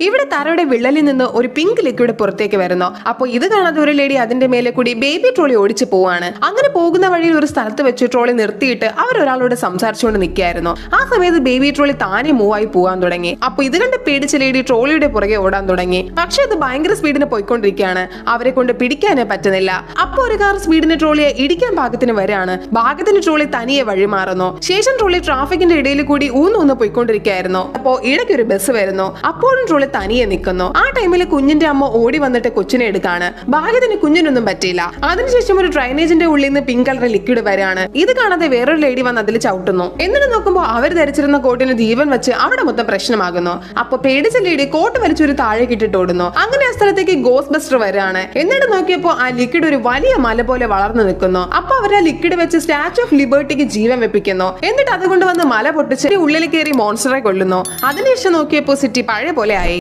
ഇവിടെ തറയുടെ വിള്ളലിൽ നിന്ന് ഒരു പിങ്ക് ലിക്വിഡ് പുറത്തേക്ക് വരുന്നു. അപ്പോൾ ഇത് കാണാതെ ഒരു ലേഡി അതിന്റെ മേലെ കൂടി ബേബി ട്രോളി ഓടിച്ചു പോവാണ്. അങ്ങനെ പോകുന്ന വഴിയിൽ ഒരു സ്ഥലത്ത് വെച്ച് ട്രോളി നിർത്തിയിട്ട് അവരൊരാളോട് സംസാരിച്ചുകൊണ്ട് നിൽക്കുകയായിരുന്നു. ആ സമയത്ത് ബേബി ട്രോളി താനെ മൂവായി പോകാൻ തുടങ്ങി. അപ്പൊ ഇത് കണ്ട് പേടിച്ച ലേഡി ട്രോളിയുടെ പുറകെ ഓടാൻ തുടങ്ങി. പക്ഷെ അത് ഭയങ്കര സ്പീഡിന് പോയിക്കൊണ്ടിരിക്കുകയാണ്. അവരെ കൊണ്ട് പിടിക്കാനേ പറ്റുന്നില്ല. അപ്പൊ ഒരു കാർ സ്പീഡിന് ട്രോളിയെ ഇടിക്കാൻ ഭാഗത്തിന് വരാണ്. ഭാഗത്തിന് ട്രോളി തനിയെ വഴിമാറുന്നു. ശേഷം ട്രോളി ട്രാഫിക്കിന്റെ ഇടയിൽ കൂടി ഊന്ന് പോയിക്കൊണ്ടിരിക്കുകയായിരുന്നു. അപ്പോ ഇടയ്ക്ക് ഒരു ബസ് വരുന്നു. അപ്പോഴും ട്രോളി തനിയെ നിൽക്കുന്നു. ആ ടൈമിൽ കുഞ്ഞിന്റെ അമ്മ ഓടി വന്നിട്ട് കൊച്ചിനെ എടുക്കാണ്. ഭാഗ്യത്തിന് കുഞ്ഞിനൊന്നും പറ്റിയില്ല. അതിനുശേഷം ഒരു ഡ്രൈനേജിന്റെ ഉള്ളിൽ നിന്ന് പിങ്ക് കളർ ലിക്വിഡ് വരാണ്. ഇത് കാണാതെ വേറൊരു ലേഡി വന്ന് അതിൽ ചവിട്ടുന്നു. എന്നിട്ട് നോക്കുമ്പോൾ അവർ ധരിച്ചിരുന്ന കോട്ടിന് ജീവൻ വെച്ച് അവിടെ മൊത്തം പ്രശ്നമാകുന്നു. അപ്പൊ പേടിച്ച ലേഡി കോട്ട് വലിച്ചൊരു താഴെ കിട്ടിട്ട് ഓടുന്നു. അങ്ങനെ ആ സ്ഥലത്തേക്ക് ഗോസ്റ്റ് ബസ്റ്റർ വരാണ്. എന്നിട്ട് നോക്കിയപ്പോൾ ആ ലിക്വിഡ് ഒരു വലിയ മല പോലെ വളർന്നു നിൽക്കുന്നു. അപ്പൊ അവർ ആ ലിക്വിഡ് വെച്ച് സ്റ്റാച്യു ഓഫ് ലിബർട്ടിക്ക് ജീവൻ വെപ്പിക്കുന്നു. എന്നിട്ട് അതുകൊണ്ട് വന്ന് മല പൊട്ടിച്ച് ഉള്ളിൽ കയറി മോൺസ്റ്ററെ കൊല്ലുന്നു. അതിനുശേഷം നോക്കിയപ്പോൾ സിറ്റി പഴയ പോലെ ആയി.